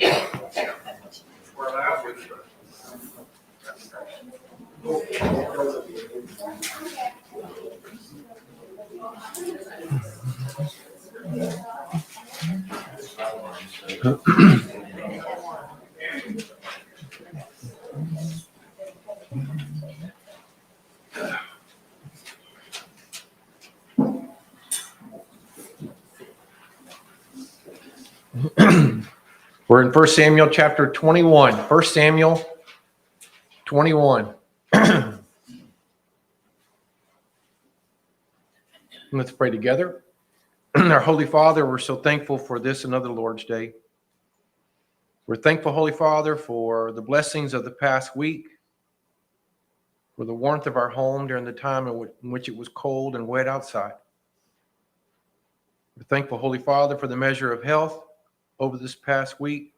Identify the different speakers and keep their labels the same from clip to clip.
Speaker 1: We're allowed with it. We're in 1 Samuel chapter 21. 1 Samuel 21. Let's pray together. Our Holy Father, we're so thankful for this another Lord's Day. We're thankful, Holy Father, for the blessings of the past week, for the warmth of our home during the time in which it was cold and wet outside. We're thankful, Holy Father, for the measure of health over this past week,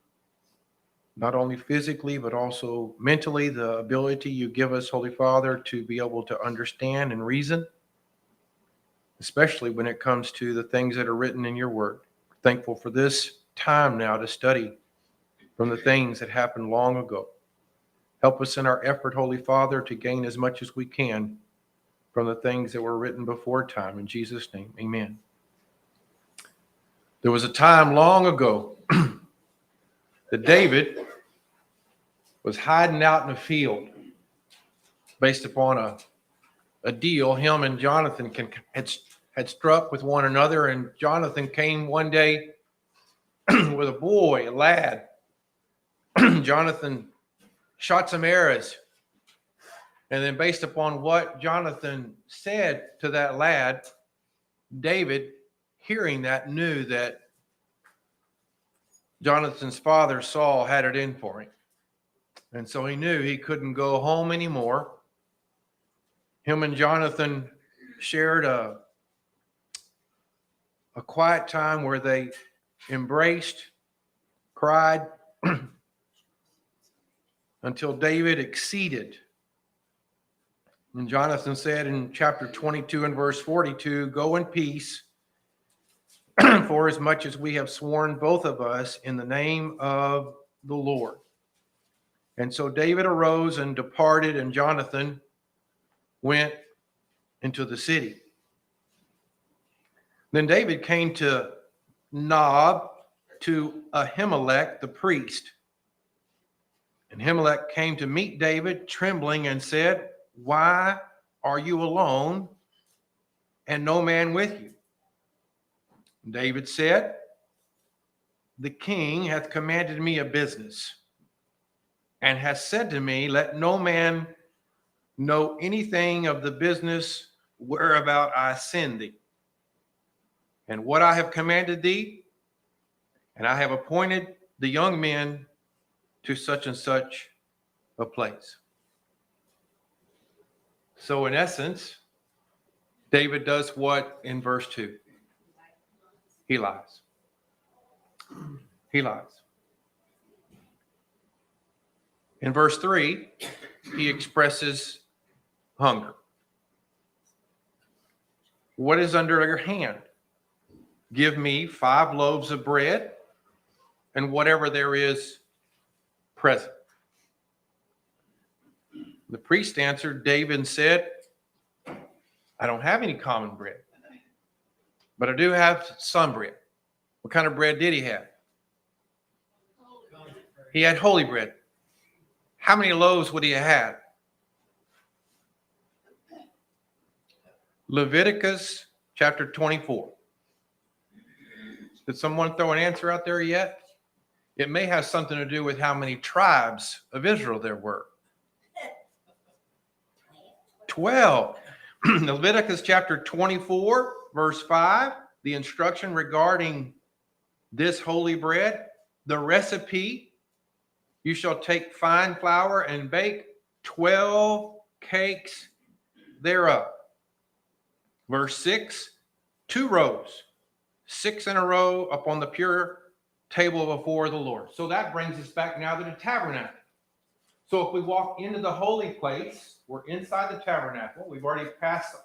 Speaker 1: not only physically, but also mentally, the ability you give us, Holy Father, to be able to understand and reason, especially when it comes to the things that are written in your word. We're thankful for this time now to study from the things that happened long ago. Help us in our effort, Holy Father, to gain as much as we can from the things that were written before time. In Jesus' name, amen. There was a time long ago that David was hiding out in a field based upon a deal him and Jonathan had struck with one another. And Jonathan came one day with a boy, a lad. Jonathan shot some arrows. And then based upon what Jonathan said to that lad, David, hearing that, knew that Jonathan's father, Saul, had it in for him. And so he knew he couldn't go home anymore. Him and Jonathan shared a quiet time where they embraced, cried, until David acceded. And Jonathan said in chapter 22 and verse 42, "Go in peace, for as much as we have sworn, both of us, in the name of the Lord." And so David arose and departed, and Jonathan went into the city. Then David came to Nob, to Ahimelech the priest. And Ahimelech came to meet David, trembling, and said, "Why are you alone and no man with you?" David said, "The king hath commanded me a business, and has said to me, let no man know anything of the business whereabout I send thee, and what I have commanded thee, and I have appointed the young men to such and such a place." So in essence, David does what in verse 2? He lies. He lies. In verse 3, he expresses hunger. What is under your hand? Give me 5 loaves of bread and whatever there is present. The priest answered David and said, "I don't have any common bread, but I do have some bread." What kind of bread did he have? He had holy bread. How many loaves would he have had? Leviticus chapter 24. Did someone throw an answer out there yet? It may have something to do with how many tribes of Israel there were. 12. Leviticus chapter 24, verse 5, the instruction regarding this holy bread, the recipe: you shall take fine flour and bake 12 cakes thereof. Verse 6, 2 rows, 6 in a row upon the pure table before the Lord. So that brings us back now to the tabernacle. So if we walk into the holy place, we're inside the tabernacle. We've already passed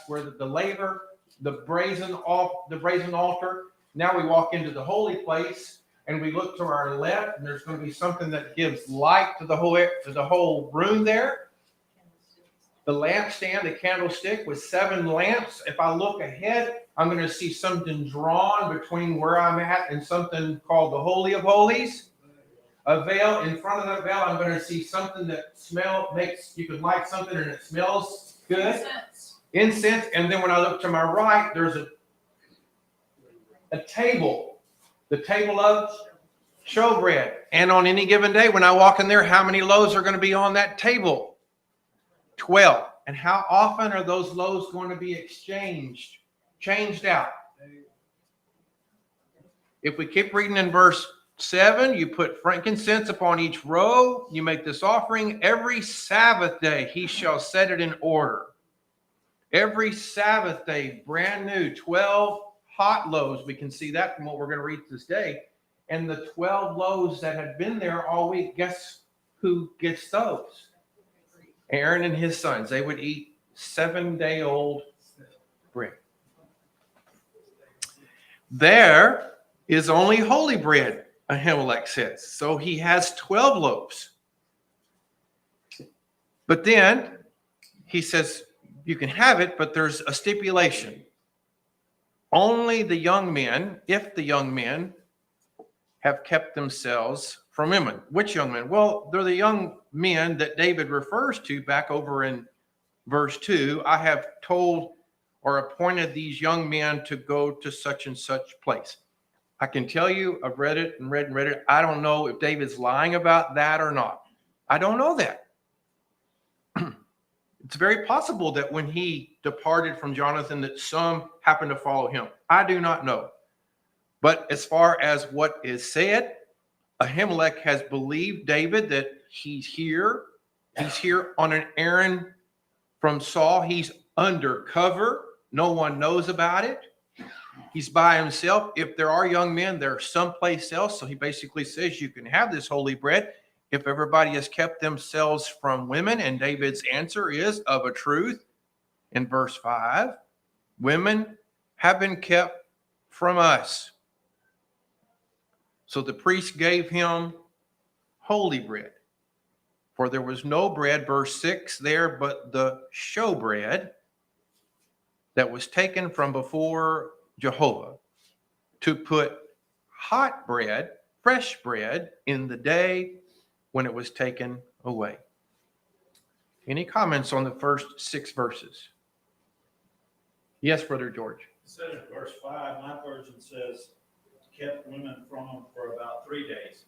Speaker 1: where the laver, the brazen altar. Now we walk into the holy place, and we look to our left, and there's going to be something that gives light to the whole room there. The lampstand, the candlestick with 7 lamps. If I look ahead, I'm going to see something drawn between where I'm at and something called the Holy of Holies. A veil. In front of the veil, I'm going to see something that you can light something and it smells good. Incense. And then when I look to my right, there's a table. The table of showbread. And on any given day, when I walk in there, how many loaves are going to be on that table? 12. And how often are those loaves going to be changed out? If we keep reading in verse 7, you put frankincense upon each row. You make this offering every Sabbath day. He shall set it in order. Every Sabbath day, brand new, 12 hot loaves. We can see that from what we're going to read this day. And the 12 loaves that had been there all week, guess who gets those? Aaron and his sons. They would eat 7-day-old bread. There is only holy bread, Ahimelech says. So he has 12 loaves. But then he says, you can have it, but there's a stipulation. Only the young men, if the young men have kept themselves from women. Which young men? Well, they're the young men that David refers to back over in verse 2. I have told or appointed these young men to go to such and such place. I can tell you, I've read it and read it. I don't know if David's lying about that or not. I don't know that. It's very possible that when he departed from Jonathan, that some happened to follow him. I do not know. But as far as what is said, Ahimelech has believed David that he's here. He's here on an errand from Saul. He's undercover. No one knows about it. He's by himself. If there are young men, they're someplace else. So he basically says, you can have this holy bread if everybody has kept themselves from women. And David's answer is, of a truth, in verse 5, women have been kept from us. So the priest gave him holy bread. For there was no bread, verse 6 there, but the showbread that was taken from before Jehovah, to put hot bread, fresh bread, in the day when it was taken away. Any comments on the first 6 verses? Yes, Brother George.
Speaker 2: It says in verse 5, my version says, kept women from them for about 3 days.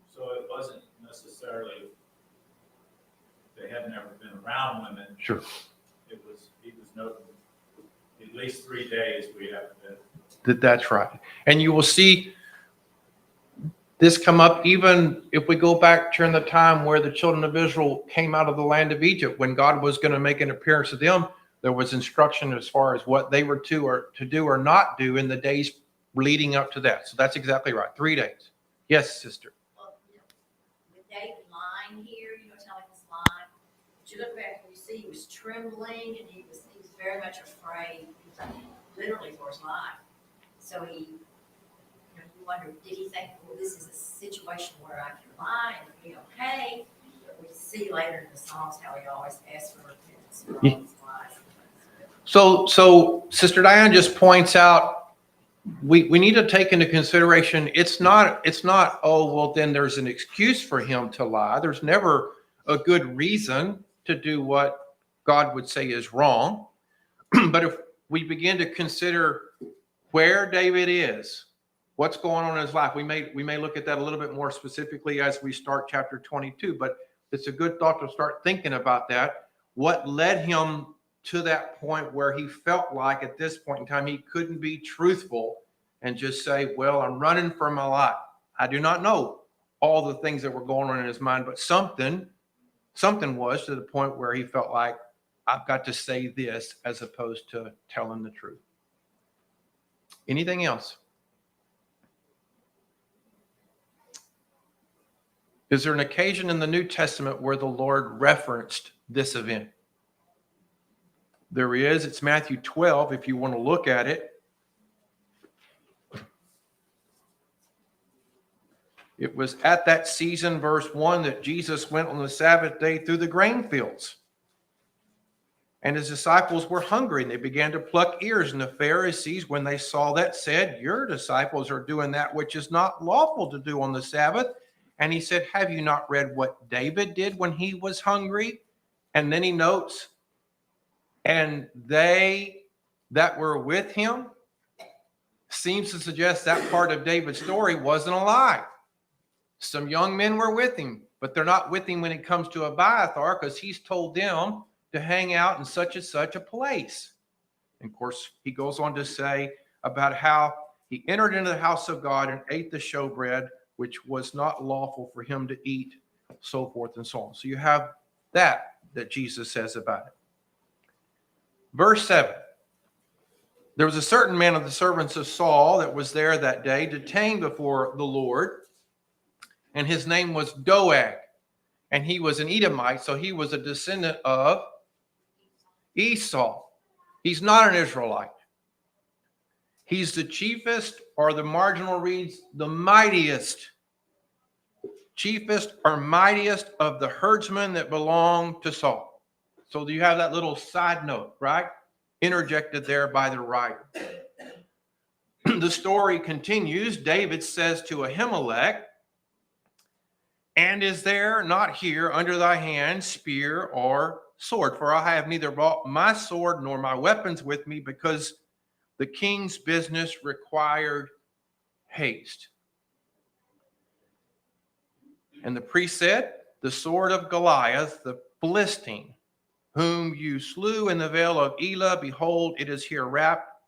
Speaker 2: So it wasn't necessarily, they had never been around women.
Speaker 1: Sure.
Speaker 2: He was noting at least 3 days we have been.
Speaker 1: That's right. And you will see this come up even if we go back during the time where the children of Israel came out of the land of Egypt. When God was going to make an appearance to them, there was instruction as far as what they were to do or not do in the days leading up to that. So that's exactly right. 3 days. Yes, sister.
Speaker 3: Well, with David lying here, telling this lie, but you look back and you see he was trembling and he was very much afraid, literally for his life. So he, you wonder, did he think, well, this is a situation where I can lie and it'll be okay? But we see later in the Psalms how he always asks for repentance for all his lies.
Speaker 1: So Sister Diane just points out we need to take into consideration it's not, oh, well, then there's an excuse for him to lie. There's never a good reason to do what God would say is wrong. But if we begin to consider where David is, what's going on in his life, we may look at that a little bit more specifically as we start chapter 22. But it's a good thought to start thinking about that. What led him to that point where he felt like at this point in time he couldn't be truthful and just say, well, I'm running for my life. I do not know all the things that were going on in his mind, but something was to the point where he felt like, I've got to say this as opposed to telling the truth. Anything else? Is there an occasion in the New Testament where the Lord referenced this event? There is. It's Matthew 12, if you want to look at it. It was at that season, verse 1, that Jesus went on the Sabbath day through the grain fields. And his disciples were hungry, and they began to pluck ears. And the Pharisees, when they saw that, said, your disciples are doing that which is not lawful to do on the Sabbath. And he said, have you not read what David did when he was hungry? And then he notes, and they that were with him, seems to suggest that part of David's story wasn't a lie. Some young men were with him, but they're not with him when it comes to Abiathar, because he's told them to hang out in such and such a place. And of course, he goes on to say about how he entered into the house of God and ate the showbread, which was not lawful for him to eat, so forth and so on. So you have that Jesus says about it. Verse 7. There was a certain man of the servants of Saul that was there that day, detained before the Lord, and his name was Doeg, and he was an Edomite, so he was a descendant of Esau. He's not an Israelite. He's the chiefest, or the marginal reads, the mightiest, chiefest or mightiest of the herdsmen that belonged to Saul. So you have that little side note, right? Interjected there by the writer. The story continues. David says to Ahimelech, and is there not here under thy hand spear or sword? For I have neither brought my sword nor my weapons with me, because the king's business required haste. And the priest said, the sword of Goliath, the Philistine, whom you slew in the vale of Elah, behold, it is here wrapped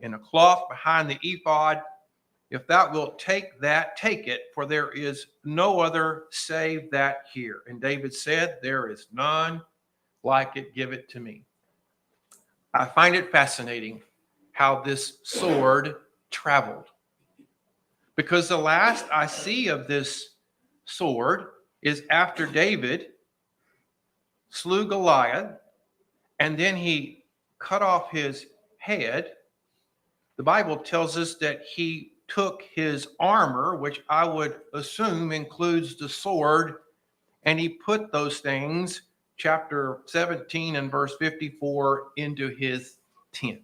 Speaker 1: in a cloth behind the ephod. If thou wilt take that, take it, for there is no other save that here. And David said, there is none like it, give it to me. I find it fascinating how this sword traveled, because the last I see of this sword is after David slew Goliath, and then he cut off his head. The Bible tells us that he took his armor, which I would assume includes the sword, and he put those things, chapter 17 and verse 54, into his tent.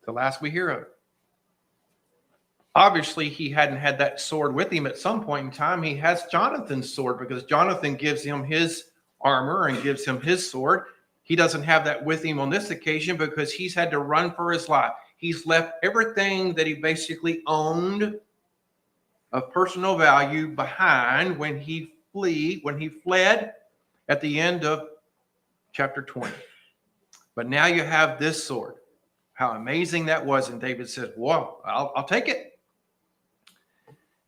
Speaker 1: The last we hear of it. Obviously, he hadn't had that sword with him at some point in time. He has Jonathan's sword, because Jonathan gives him his armor and gives him his sword. He doesn't have that with him on this occasion, because he's had to run for his life. He's left everything that he basically owned of personal value behind when he fled at the end of chapter 20. But now you have this sword. How amazing that was. And David said, well, I'll take it.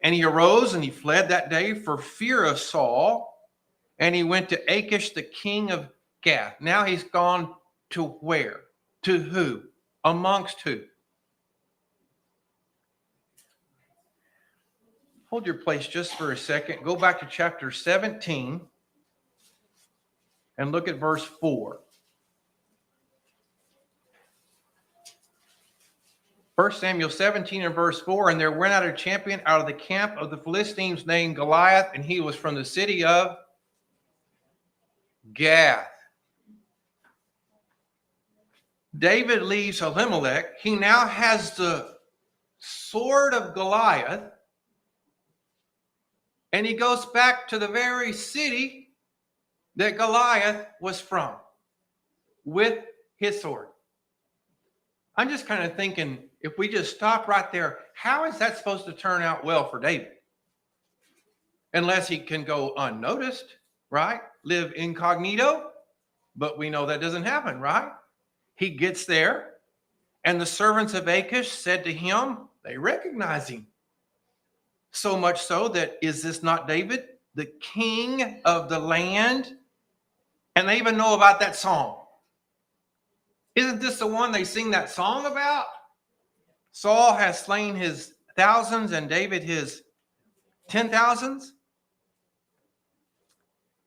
Speaker 1: And he arose and he fled that day for fear of Saul. And he went to Achish, the king of Gath. Now he's gone to where? To who? Amongst who? Hold your place just for a second. Go back to chapter 17 and look at verse 4. 1 Samuel 17 and verse 4, and there went out a champion out of the camp of the Philistines named Goliath, and he was from the city of Gath. David leaves Ahimelech. He now has the sword of Goliath, and he goes back to the very city that Goliath was from with his sword. I'm just kind of thinking, if we just stop right there, how is that supposed to turn out well for David? Unless he can go unnoticed, right? Live incognito. But we know that doesn't happen, right? He gets there, and the servants of Achish said to him, they recognize him. So much so that, is this not David, the king of the land? And they even know about that song. Isn't this the one they sing that song about? Saul has slain his thousands and David his 10,000s.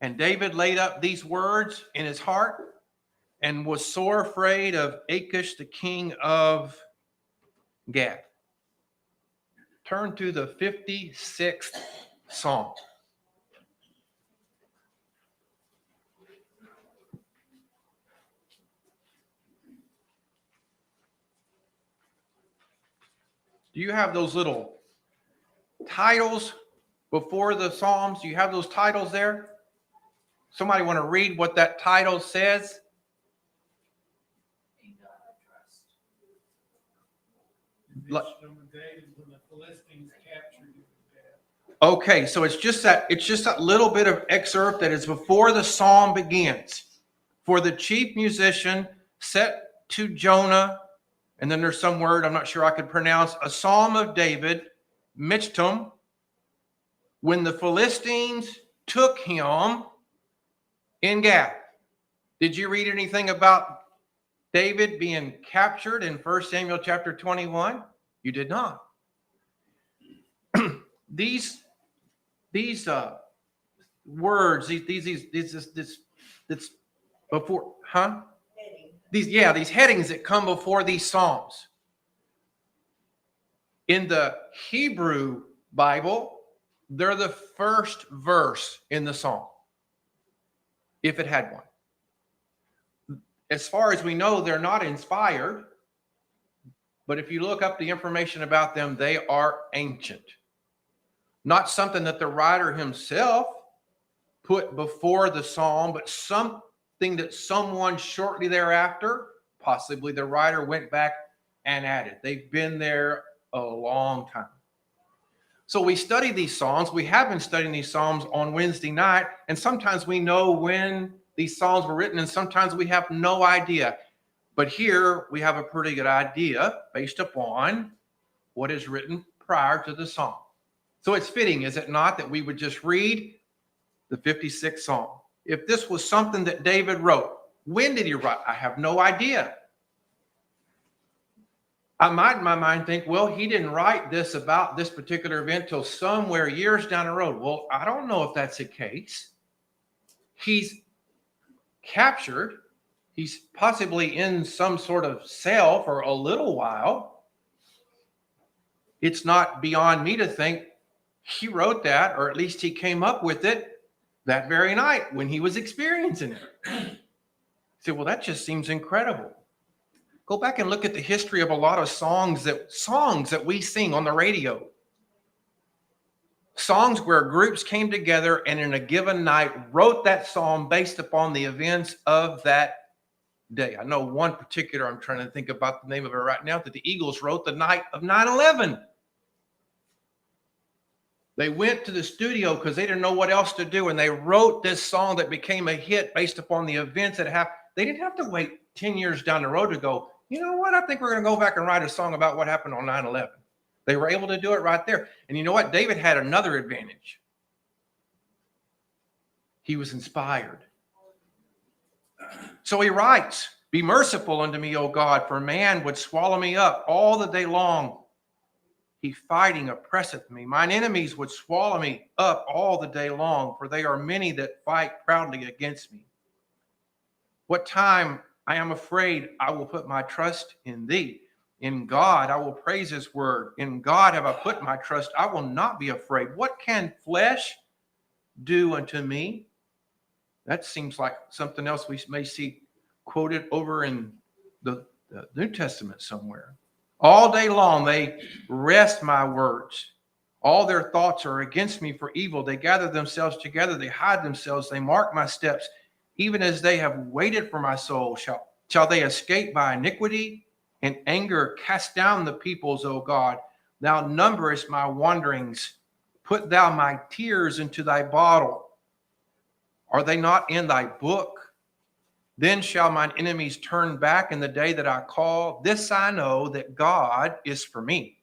Speaker 1: And David laid up these words in his heart and was sore afraid of Achish, the king of Gath. turn to the 56th Psalm. Do you have those little titles before the Psalms? Do you have those titles there? Somebody want to read what that title says?
Speaker 4: In God I trust.
Speaker 1: Like-
Speaker 4: David when the Philistines captured him to death.
Speaker 1: Okay, so it's just that little bit of excerpt that is before the psalm begins. For the chief musician set to Jonah, and then there's some word I'm not sure I could pronounce, a psalm of David, Michtam, when the Philistines took him in Gath. Did you read anything about David being captured in 1 Samuel chapter 21? You did not. These words, this before, huh? These headings that come before these psalms. In the Hebrew Bible, they're the first verse in the psalm, if it had one. As far as we know, they're not inspired, but if you look up the information about them, they are ancient. Not something that the writer himself put before the psalm, but something that someone shortly thereafter, possibly the writer, went back and added. They've been there a long time. So we study these psalms. We have been studying these psalms on Wednesday night, and sometimes we know when these psalms were written, and sometimes we have no idea. But here we have a pretty good idea based upon what is written prior to the psalm. So it's fitting, is it not, that we would just read the 56th Psalm? If this was something that David wrote, when did he write? I have no idea. I might in my mind think, well, he didn't write this about this particular event till somewhere years down the road. Well, I don't know if that's the case. He's captured. He's possibly in some sort of cell for a little while. It's not beyond me to think he wrote that, or at least he came up with it that very night when he was experiencing it. Say, well, that just seems incredible. Go back and look at the history of a lot of songs that we sing on the radio. Songs where groups came together and in a given night wrote that song based upon the events of that day. I know one particular, I'm trying to think about the name of it right now, that the Eagles wrote the night of 9/11. They went to the studio because they didn't know what else to do, and they wrote this song that became a hit based upon the events that happened. They didn't have to wait 10 years down the road to go, you know what, I think we're going to go back and write a song about what happened on 9/11. They were able to do it right there. And you know what? David had another advantage. He was inspired. So he writes, be merciful unto me, O God, for man would swallow me up all the day long. He fighting oppresseth me. Mine enemies would swallow me up all the day long, for they are many that fight proudly against me. What time I am afraid, I will put my trust in thee. In God, I will praise his word. In God have I put my trust. I will not be afraid. What can flesh do unto me? That seems like something else we may see quoted over in the New Testament somewhere. All day long, they wrest my words. All their thoughts are against me for evil. They gather themselves together. They hide themselves. They mark my steps. Even as they have waited for my soul, shall they escape by iniquity? In anger, cast down the peoples, O God. Thou numberest my wanderings. Put thou my tears into thy bottle. Are they not in thy book? Then shall mine enemies turn back in the day that I call. This I know, that God is for me.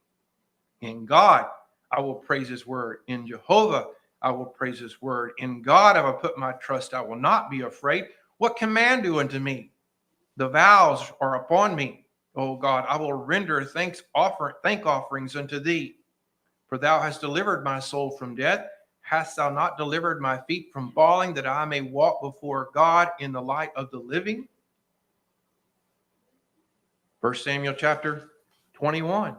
Speaker 1: In God I will praise his word. In Jehovah I will praise his word. In God have I put my trust. I will not be afraid. What can man do unto me? The vows are upon me. O God, I will render thank offerings unto thee. For thou hast delivered my soul from death. Hast thou not delivered my feet from falling, that I may walk before God in the light of the living? 1 Samuel chapter 21.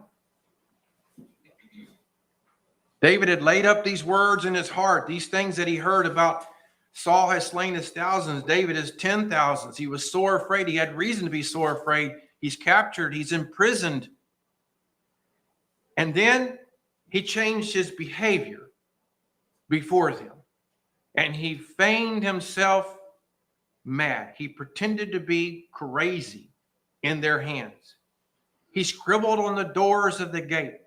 Speaker 1: David had laid up these words in his heart, these things that he heard about Saul has slain his thousands, David his 10,000s. He was sore afraid. He had reason to be sore afraid. He's captured. He's imprisoned. And then he changed his behavior before them. And he feigned himself mad. He pretended to be crazy in their hands. He scribbled on the doors of the gate.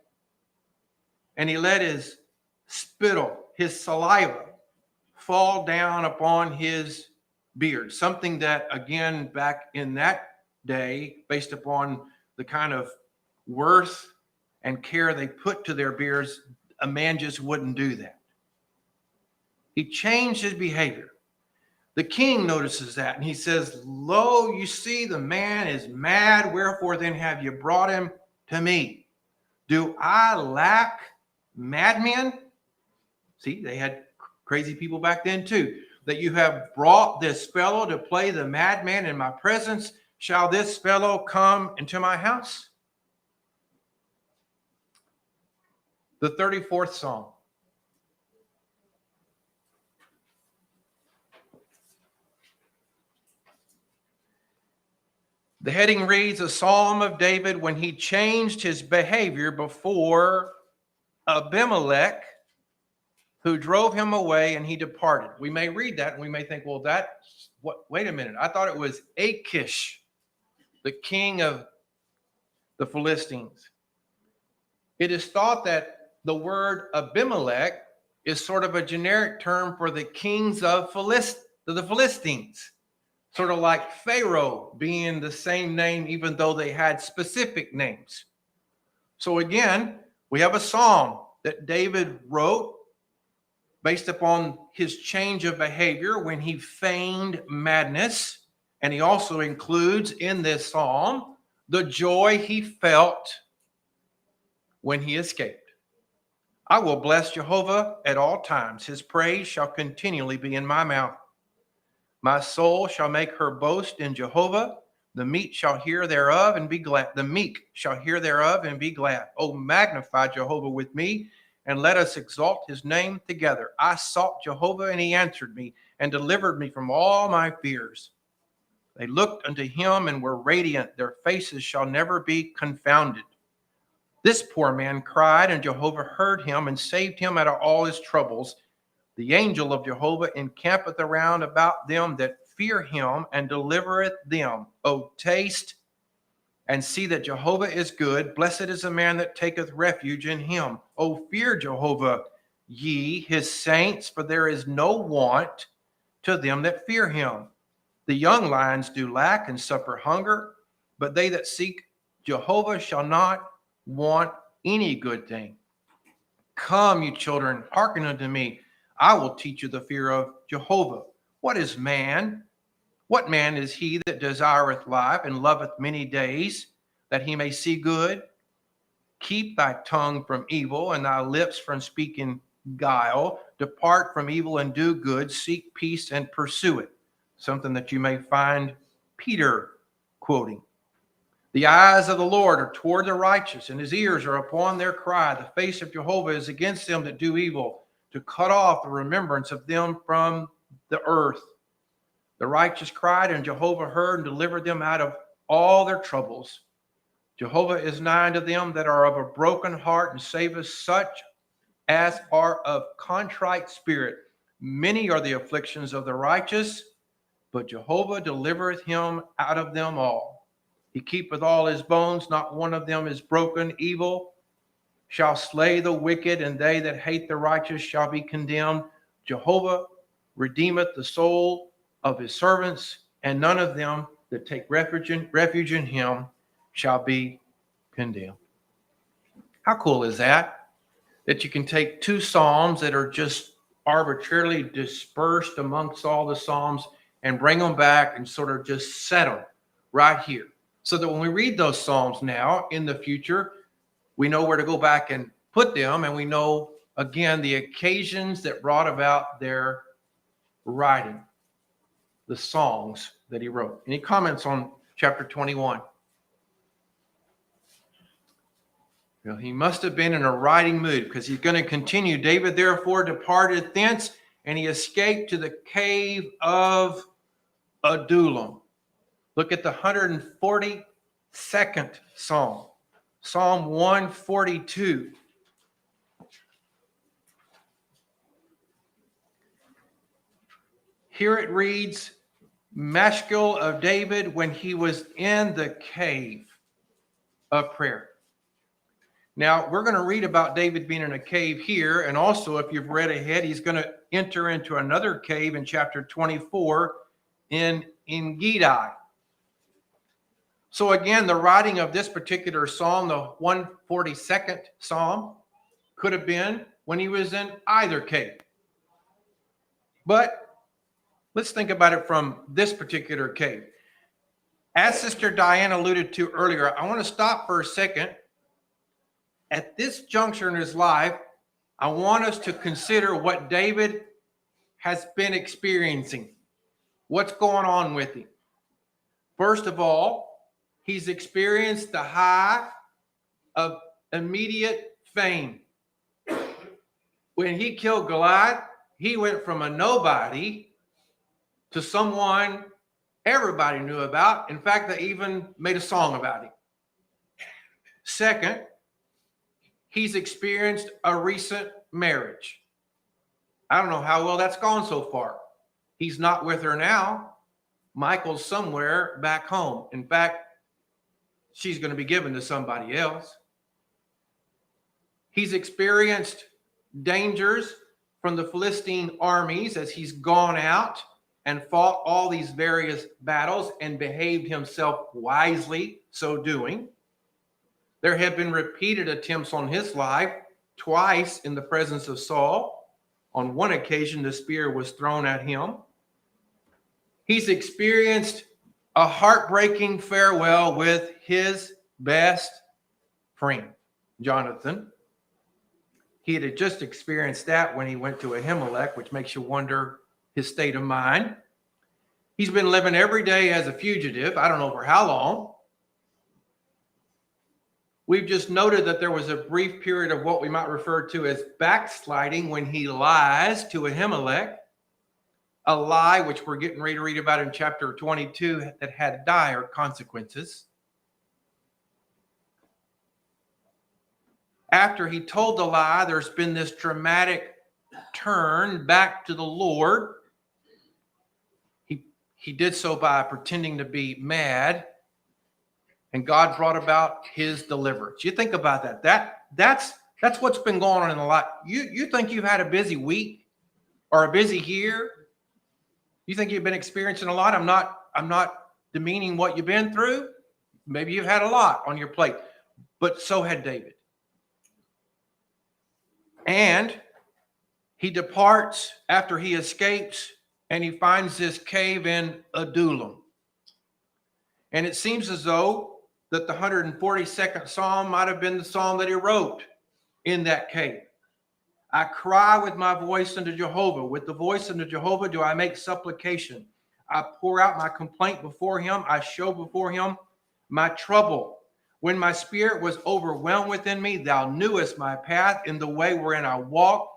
Speaker 1: And he let his spittle, his saliva, fall down upon his beard. Something that, again, back in that day, based upon the kind of worth and care they put to their beards, a man just wouldn't do that. He changed his behavior. The king notices that, and he says, "Lo, you see, the man is mad. Wherefore then have you brought him to me? Do I lack madmen?" See, they had crazy people back then too. "That you have brought this fellow to play the madman in my presence. Shall this fellow come into my house?" The 34th Psalm. The heading reads, "A Psalm of David when he changed his behavior before Abimelech, who drove him away and he departed." We may read that and we may think, well, that's what, wait a minute. I thought it was Achish, the king of the Philistines. It is thought that the word Abimelech is sort of a generic term for the kings of the Philistines. Sort of like Pharaoh being the same name, even though they had specific names. So again, we have a psalm that David wrote based upon his change of behavior when he feigned madness. And he also includes in this psalm the joy he felt when he escaped. "I will bless Jehovah at all times. His praise shall continually be in my mouth. My soul shall make her boast in Jehovah. The meek shall hear thereof and be glad. The meek shall hear thereof and be glad. Oh, magnify Jehovah with me, and let us exalt his name together. I sought Jehovah, and he answered me, and delivered me from all my fears. They looked unto him and were radiant. Their faces shall never be confounded. This poor man cried, and Jehovah heard him and saved him out of all his troubles. The angel of Jehovah encampeth around about them that fear him and delivereth them. O taste and see that Jehovah is good. Blessed is the man that taketh refuge in him. O fear Jehovah, ye his saints, for there is no want to them that fear him. The young lions do lack and suffer hunger, but they that seek Jehovah shall not want any good thing. Come, you children, hearken unto me. I will teach you the fear of Jehovah. What is man? What man is he that desireth life and loveth many days, that he may see good? Keep thy tongue from evil and thy lips from speaking guile. Depart from evil and do good. Seek peace and pursue it. Something that you may find Peter quoting. The eyes of the Lord are toward the righteous, and his ears are upon their cry. The face of Jehovah is against them that do evil, to cut off the remembrance of them from the earth. The righteous cried, and Jehovah heard and delivered them out of all their troubles. Jehovah is nigh unto them that are of a broken heart, and saveth such as are of contrite spirit. Many are the afflictions of the righteous, but Jehovah delivereth him out of them all. He keepeth all his bones, not one of them is broken. Evil shall slay the wicked, and they that hate the righteous shall be condemned. Jehovah redeemeth the soul of his servants, and none of them that take refuge in him shall be condemned. How cool is that? That you can take two psalms that are just arbitrarily dispersed amongst all the psalms and bring them back and sort of just set them right here. So that when we read those psalms now in the future, we know where to go back and put them, and we know, again, the occasions that brought about their writing, the songs that he wrote. Any comments on chapter 21? Well, he must have been in a riding mood because he's going to continue. David therefore departed thence, and he escaped to the cave of Adullam. Look at the 142nd Psalm, Psalm 142. Here it reads, Maschil of David when he was in the cave of prayer. Now, we're going to read about David being in a cave here. And also, if you've read ahead, he's going to enter into another cave in chapter 24 in Engedi. So again, the writing of this particular psalm, the 142nd Psalm, could have been when he was in either cave. But let's think about it from this particular cave. As Sister Diane alluded to earlier, I want to stop for a second. At this juncture in his life, I want us to consider what David has been experiencing. What's going on with him? First of all, he's experienced the high of immediate fame. When he killed Goliath, he went from a nobody to someone everybody knew about. In fact, they even made a song about him. Second, he's experienced a recent marriage. I don't know how well that's gone so far. He's not with her now. Michael's somewhere back home. In fact, she's going to be given to somebody else. He's experienced dangers from the Philistine armies as he's gone out and fought all these various battles and behaved himself wisely, so doing. There have been repeated attempts on his life, twice in the presence of Saul. On one occasion, the spear was thrown at him. He's experienced a heartbreaking farewell with his best friend, Jonathan. He had just experienced that when he went to Ahimelech, which makes you wonder his state of mind. He's been living every day as a fugitive. I don't know for how long. We've just noted that there was a brief period of what we might refer to as backsliding when he lies to Ahimelech, a lie which we're getting ready to read about in chapter 22 that had dire consequences. After he told the lie, there's been this dramatic turn back to the Lord. He did so by pretending to be mad, and God brought about his deliverance. You think about that. That's what's been going on in the life. You think you've had a busy week or a busy year? You think you've been experiencing a lot? I'm not demeaning what you've been through. Maybe you've had a lot on your plate, but so had David. And he departs after he escapes, and he finds this cave in Adullam. And it seems as though that the 142nd Psalm might have been the psalm that he wrote in that cave. I cry with my voice unto Jehovah. With the voice unto Jehovah do I make supplication. I pour out my complaint before him. I show before him my trouble. When my spirit was overwhelmed within me, thou knewest my path. In the way wherein I walk,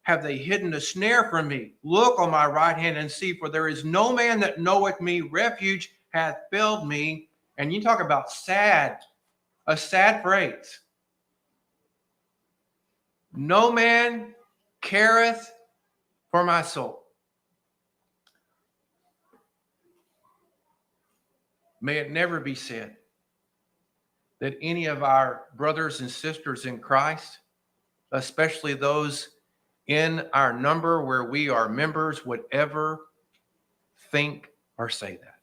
Speaker 1: have they hidden a snare from me? Look on my right hand and see, for there is no man that knoweth me. Refuge hath failed me. And you talk about sad, a sad phrase. No man careth for my soul. May it never be said that any of our brothers and sisters in Christ, especially those in our number where we are members, would ever think or say that.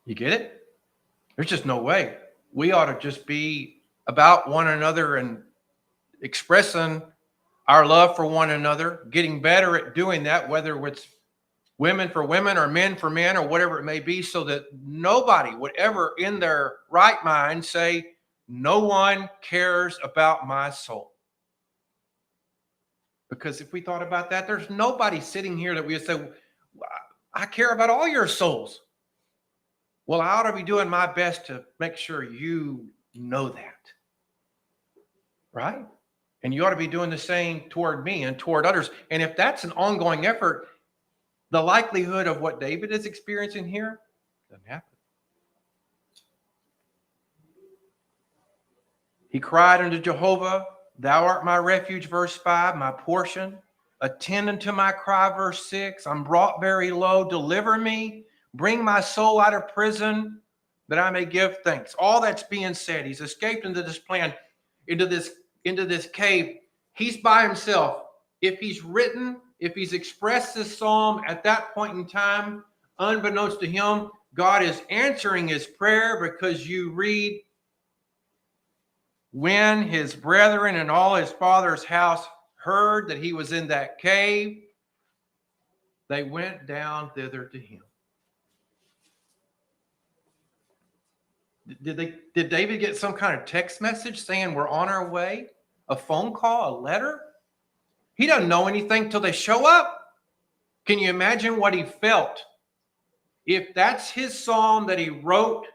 Speaker 1: You get it? There's just no way. We ought to just be about one another and expressing our love for one another, getting better at doing that, whether it's women for women or men for men or whatever it may be, so that nobody would ever in their right mind say, no one cares about my soul. Because if we thought about that, there's nobody sitting here that we would say, I care about all your souls. Well, I ought to be doing my best to make sure you know that. Right? And you ought to be doing the same toward me and toward others. And if that's an ongoing effort, the likelihood of what David is experiencing here doesn't happen. He cried unto Jehovah, thou art my refuge, verse 5, my portion. Attend unto my cry, verse 6. I'm brought very low. Deliver me. Bring my soul out of prison that I may give thanks. All that's being said. He's escaped into this plan, into this cave. He's by himself. If he's expressed this psalm at that point in time, unbeknownst to him, God is answering his prayer, because you read, when his brethren and all his father's house heard that he was in that cave, they went down thither to him. Did David get some kind of text message saying we're on our way? A phone call, a letter? He doesn't know anything till they show up. Can you imagine what he felt? If that's his psalm that he wrote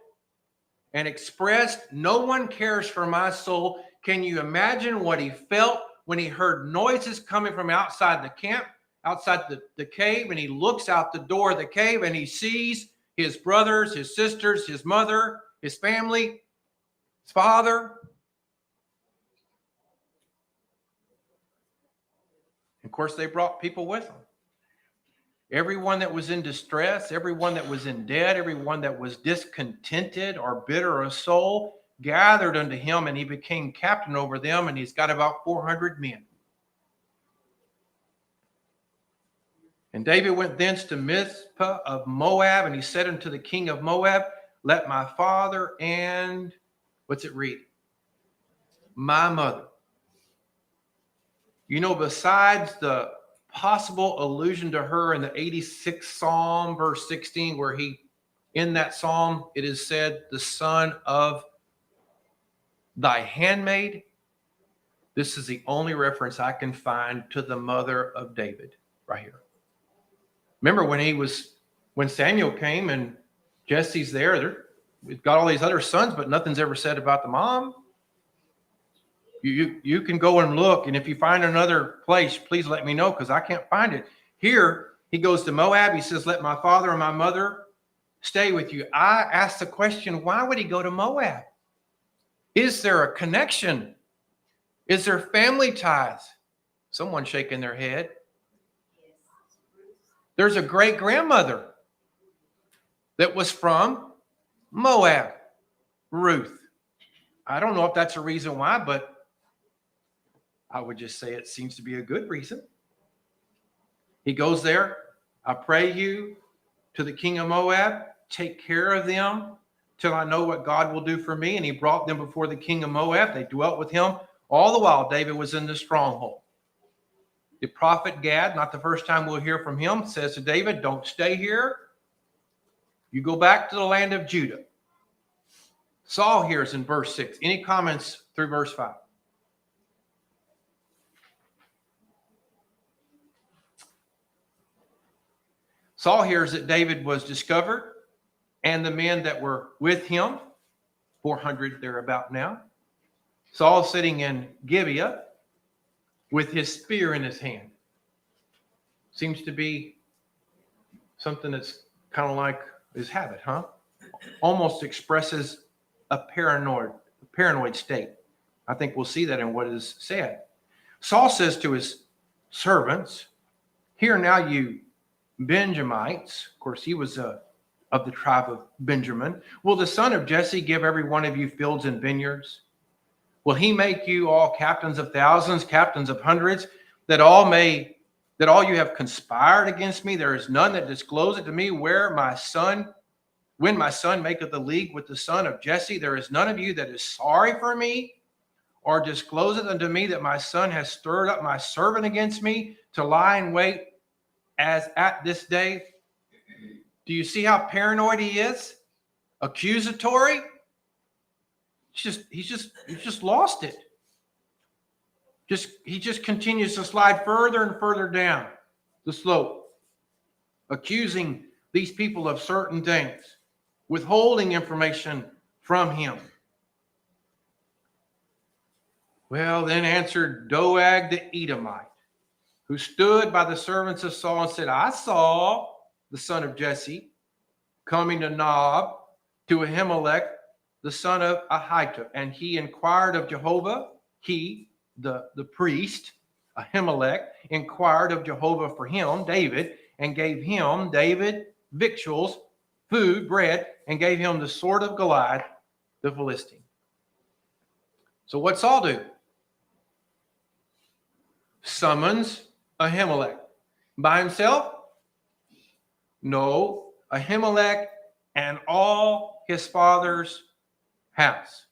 Speaker 1: and expressed, no one cares for my soul. Can you imagine what he felt when he heard noises coming from outside the camp, outside the cave, and he looks out the door of the cave and he sees his brothers, his sisters, his mother, his family, his father? Of course, they brought people with them. Everyone that was in distress, everyone that was in debt, everyone that was discontented or bitter of soul gathered unto him, and he became captain over them, and he's got about 400 men. And David went thence to Mizpah of Moab, and he said unto the king of Moab, let my father and, what's it read? My mother. You know, besides the possible allusion to her in the 86th Psalm, verse 16, where in that Psalm, it is said, the son of thy handmaid. This is the only reference I can find to the mother of David right here. Remember when Samuel came and Jesse's there, we've got all these other sons, but nothing's ever said about the mom. You can go and look, and if you find another place, please let me know, because I can't find it. Here, he goes to Moab. He says, let my father and my mother stay with you. I asked the question, why would he go to Moab? Is there a connection? Is there family ties? Someone shaking their head. There's a great-grandmother that was from Moab, Ruth. I don't know if that's a reason why, but I would just say it seems to be a good reason. He goes there. I pray you to the king of Moab, take care of them till I know what God will do for me. And he brought them before the king of Moab. They dwelt with him all the while David was in the stronghold. The prophet Gad, not the first time we'll hear from him, says to David, don't stay here. You go back to the land of Judah. Saul hears in verse 6. Any comments through verse 5? Saul hears that David was discovered, and the men that were with him, 400 thereabout now. Saul sitting in Gibeah with his spear in his hand. Seems to be something that's kind of like his habit, huh? Almost expresses a paranoid state. I think we'll see that in what is said. Saul says to his servants, hear now, you Benjamites. Of course, he was of the tribe of Benjamin. Will the son of Jesse give every one of you fields and vineyards? Will he make you all captains of thousands, captains of hundreds, that all you have conspired against me? There is none that disclose it to me when my son maketh the league with the son of Jesse. There is none of you that is sorry for me, or discloseth unto me that my son has stirred up my servant against me to lie in wait as at this day. Do you see how paranoid he is? Accusatory? He's just lost it. He just continues to slide further and further down the slope, accusing these people of certain things, withholding information from him. Well, then answered Doeg the Edomite, who stood by the servants of Saul and said, I saw the son of Jesse coming to Nob to Ahimelech, the son of Ahitub. And he inquired of Jehovah. He, the priest, Ahimelech, inquired of Jehovah for him, David, and gave him, David, victuals, food, bread, and gave him the sword of Goliath, the Philistine. So what Saul do? Summons Ahimelech. By himself? No, Ahimelech and all his father's house.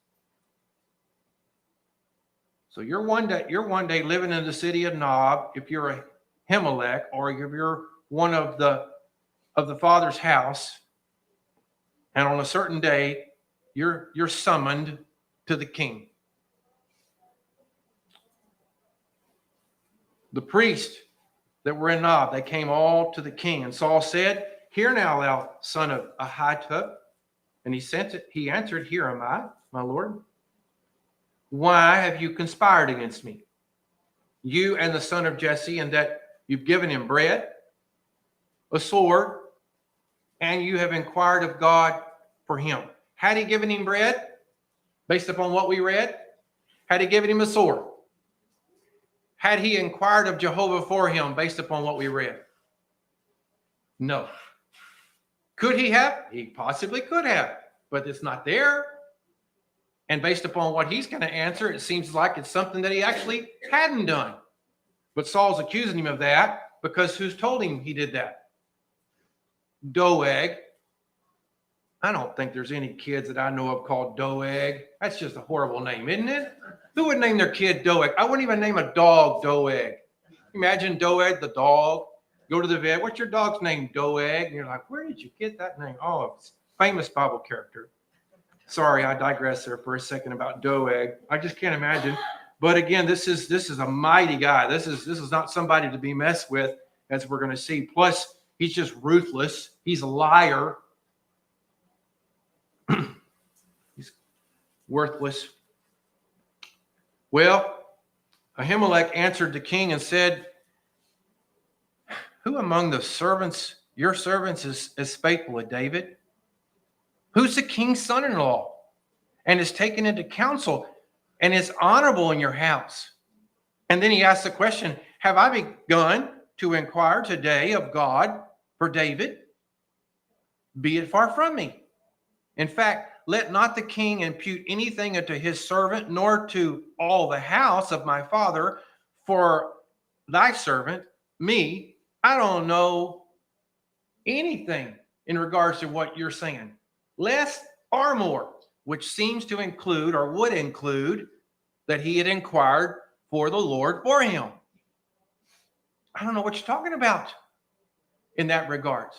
Speaker 1: So you're one day living in the city of Nob, if you're Ahimelech, or if you're one of the father's house, and on a certain day you're summoned to the king. The priests that were in Nob, they came all to the king, and Saul said, Hear now, thou son of Ahitub. And he answered, Here am I, my lord. Why have you conspired against me? You and the son of Jesse, and that you've given him bread, a sword, and you have inquired of God for him. Had he given him bread, based upon what we read? Had he given him a sword? Had he inquired of Jehovah for him, based upon what we read? No. Could he have? He possibly could have, but it's not there. And based upon what he's going to answer, it seems like it's something that he actually hadn't done. But Saul's accusing him of that because who's told him he did that? Doeg. I don't think there's any kids that I know of called Doeg. That's just a horrible name, isn't it? Who would name their kid Doeg? I wouldn't even name a dog Doeg. Imagine Doeg, the dog. Go to the vet. What's your dog's name? Doeg. And you're like, where did you get that name? Oh, it's a famous Bible character. Sorry, I digress there for a second about Doeg. I just can't imagine. But again, this is a mighty guy. This is not somebody to be messed with, as we're going to see. Plus, he's just ruthless. He's a liar. He's worthless. Well, Ahimelech answered the king and said, Who among the servants, your servants, is faithful to David? Who's the king's son-in-law and is taken into counsel and is honorable in your house? And then he asked the question, Have I begun to inquire today of God for David? Be it far from me. In fact, let not the king impute anything unto his servant, nor to all the house of my father, for thy servant, me, I don't know anything in regards to what you're saying. Less or more, which seems to include or would include that he had inquired for the Lord for him. I don't know what you're talking about in that regard.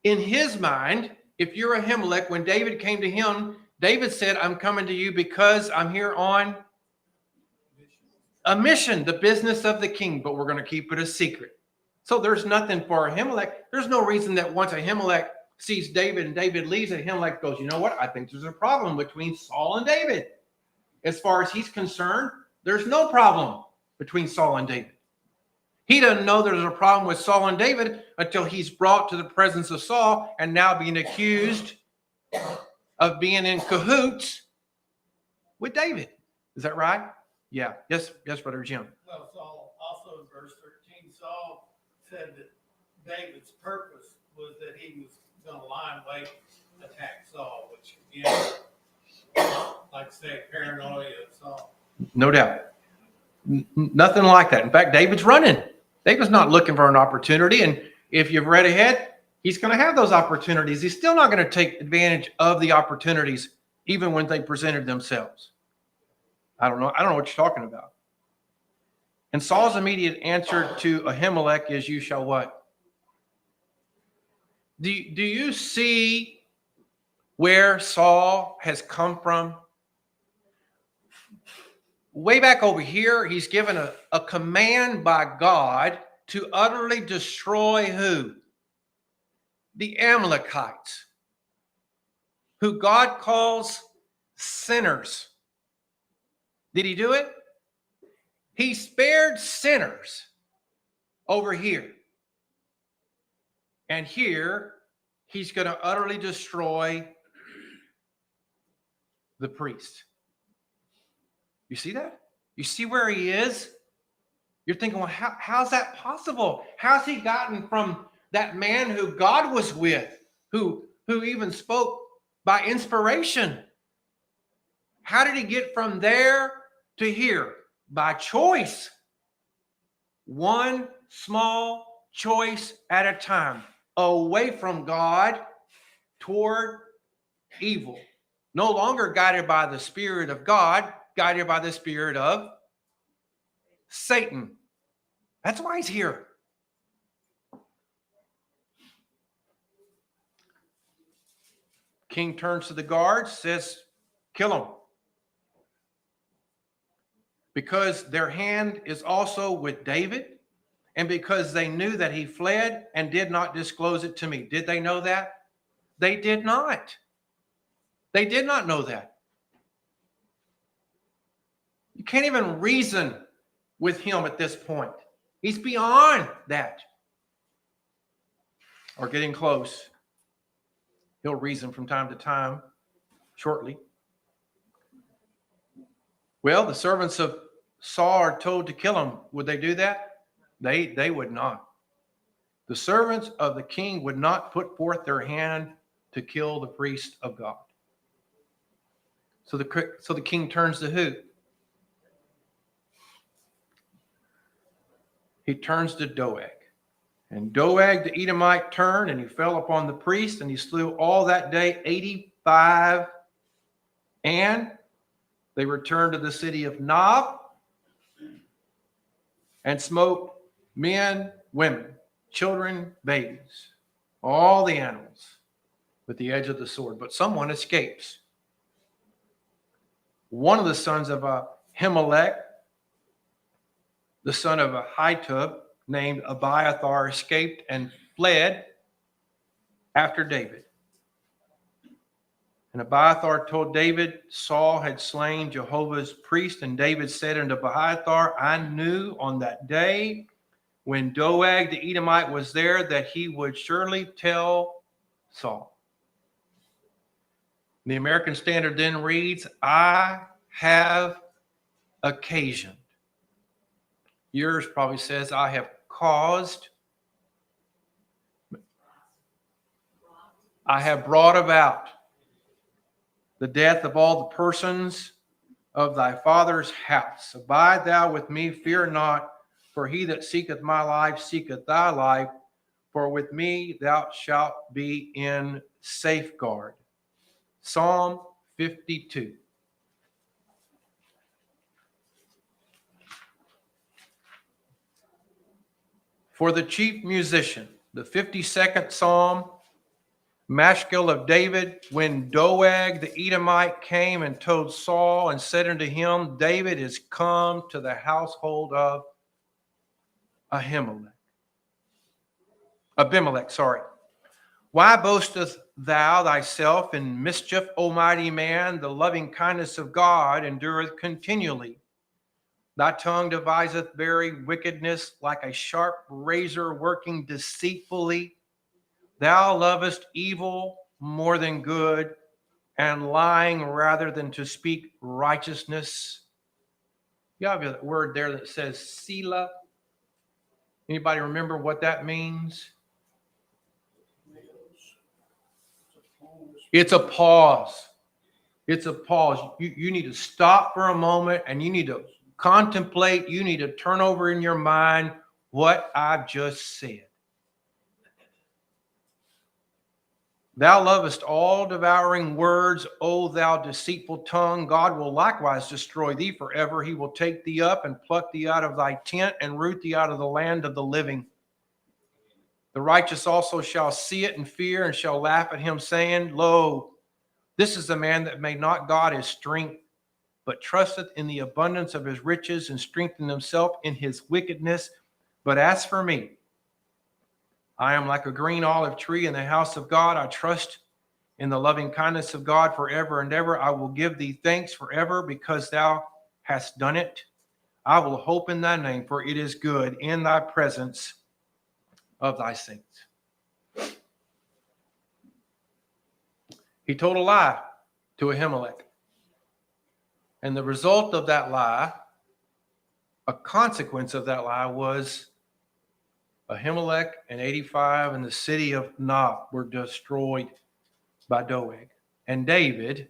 Speaker 1: In his mind, if you're Ahimelech, when David came to him, David said, I'm coming to you because I'm here on a mission, the business of the king, but we're going to keep it a secret. So there's nothing for Ahimelech. There's no reason that once Ahimelech sees David and David leaves, Ahimelech goes, you know what? I think there's a problem between Saul and David. As far as he's concerned, there's no problem between Saul and David. He doesn't know there's a problem with Saul and David until he's brought to the presence of Saul and now being accused of being in cahoots with David. Is that right? Yeah. Yes, Brother Jim.
Speaker 4: Well, Saul, also in verse 13, Saul said that David's purpose was that he was going to lie in wait, attack Saul, which again, like I say, paranoia of Saul.
Speaker 1: No doubt. Nothing like that. In fact, David's running. David's not looking for an opportunity. And if you've read ahead, he's going to have those opportunities. He's still not going to take advantage of the opportunities, even when they presented themselves. I don't know what you're talking about. And Saul's immediate answer to Ahimelech is, you shall what? Do you see where Saul has come from? Way back over here, he's given a command by God to utterly destroy who? The Amalekites, who God calls sinners. Did he do it? He spared sinners over here. And here, he's going to utterly destroy the priest. You see that? You see where he is? You're thinking, well, how's that possible? How's he gotten from that man who God was with, who even spoke by inspiration? How did he get from there to here? By choice. One small choice at a time. Away from God toward evil. No longer guided by the Spirit of God, guided by the spirit of Satan. That's why he's here. King turns to the guards, says, kill him. Because their hand is also with David, and because they knew that he fled and did not disclose it to me. Did they know that? They did not. They did not know that. You can't even reason with him at this point. He's beyond that. Or getting close. He'll reason from time to time, shortly. Well, the servants of Saul are told to kill him. Would they do that? They would not. The servants of the king would not put forth their hand to kill the priest of God. So the king turns to who? He turns to Doeg. And Doeg the Edomite turned, and he fell upon the priest, and he slew all that day 85. And they returned to the city of Nob and smote men, women, children, babies, all the animals with the edge of the sword. But someone escapes. One of the sons of Ahimelech, the son of Ahitub, named Abiathar, escaped and fled after David. And Abiathar told David, Saul had slain Jehovah's priest. And David said unto Abiathar, I knew on that day when Doeg the Edomite was there that he would surely tell Saul. The American Standard then reads, I have occasioned. Yours probably says, I have caused. I have brought about the death of all the persons of thy father's house. Abide thou with me, fear not, for he that seeketh my life seeketh thy life, for with me thou shalt be in safeguard. Psalm 52. For the chief musician, the 52nd Psalm, Maschil of David, when Doeg the Edomite came and told Saul and said unto him, David is come to the household of Abimelech. Why boastest thou thyself in mischief, O mighty man? The loving kindness of God endureth continually. Thy tongue deviseth very wickedness, like a sharp razor working deceitfully. Thou lovest evil more than good, and lying rather than to speak righteousness. You have a word there that says Selah. Anybody remember what that means? It's a pause. It's a pause. You need to stop for a moment, and you need to contemplate. You need to turn over in your mind what I've just said. Thou lovest all devouring words, O thou deceitful tongue. God will likewise destroy thee forever. He will take thee up and pluck thee out of thy tent and root thee out of the land of the living. The righteous also shall see it and fear and shall laugh at him, saying, Lo, this is the man that made not God his strength, but trusteth in the abundance of his riches and strengthened himself in his wickedness. But as for me, I am like a green olive tree in the house of God. I trust in the loving kindness of God forever and ever. I will give thee thanks forever, because thou hast done it. I will hope in thy name, for it is good in thy presence of thy saints. He told a lie to Ahimelech. And the result of that lie, a consequence of that lie, was Ahimelech and 85 and the city of Nob were destroyed by Doeg. And David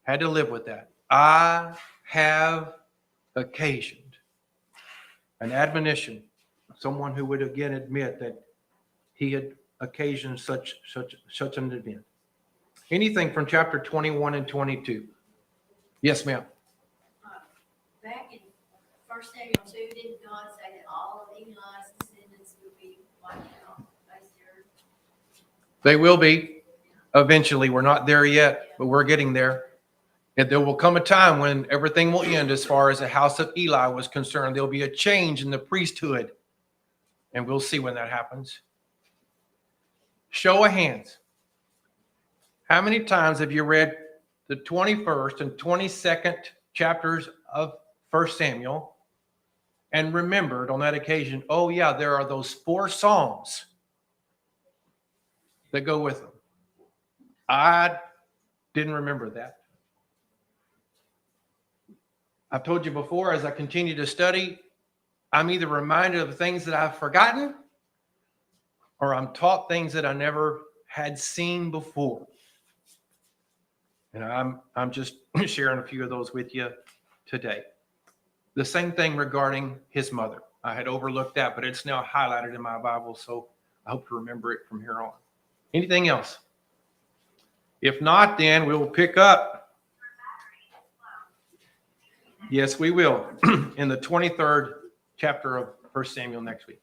Speaker 1: had to live with that. I have occasioned an admonition, someone who would again admit that he had occasioned such an event. Anything from chapter 21 and 22? Yes, ma'am.
Speaker 3: Back in 1 Samuel 2, didn't God say that all of Eli's descendants would be wiped out?
Speaker 1: They will be eventually. We're not there yet, but we're getting there. And there will come a time when everything will end as far as the house of Eli was concerned. There'll be a change in the priesthood, and we'll see when that happens. Show of hands. How many times have you read the 21st and 22nd chapters of 1 Samuel and remembered on that occasion, oh yeah, there are those 4 Psalms that go with them? I didn't remember that. I've told you before, as I continue to study, I'm either reminded of things that I've forgotten or I'm taught things that I never had seen before. And I'm just sharing a few of those with you today. The same thing regarding his mother. I had overlooked that, but it's now highlighted in my Bible, so I hope to remember it from here on. Anything else? If not, then we'll pick up. Yes, we will, in the 23rd chapter of 1 Samuel next week.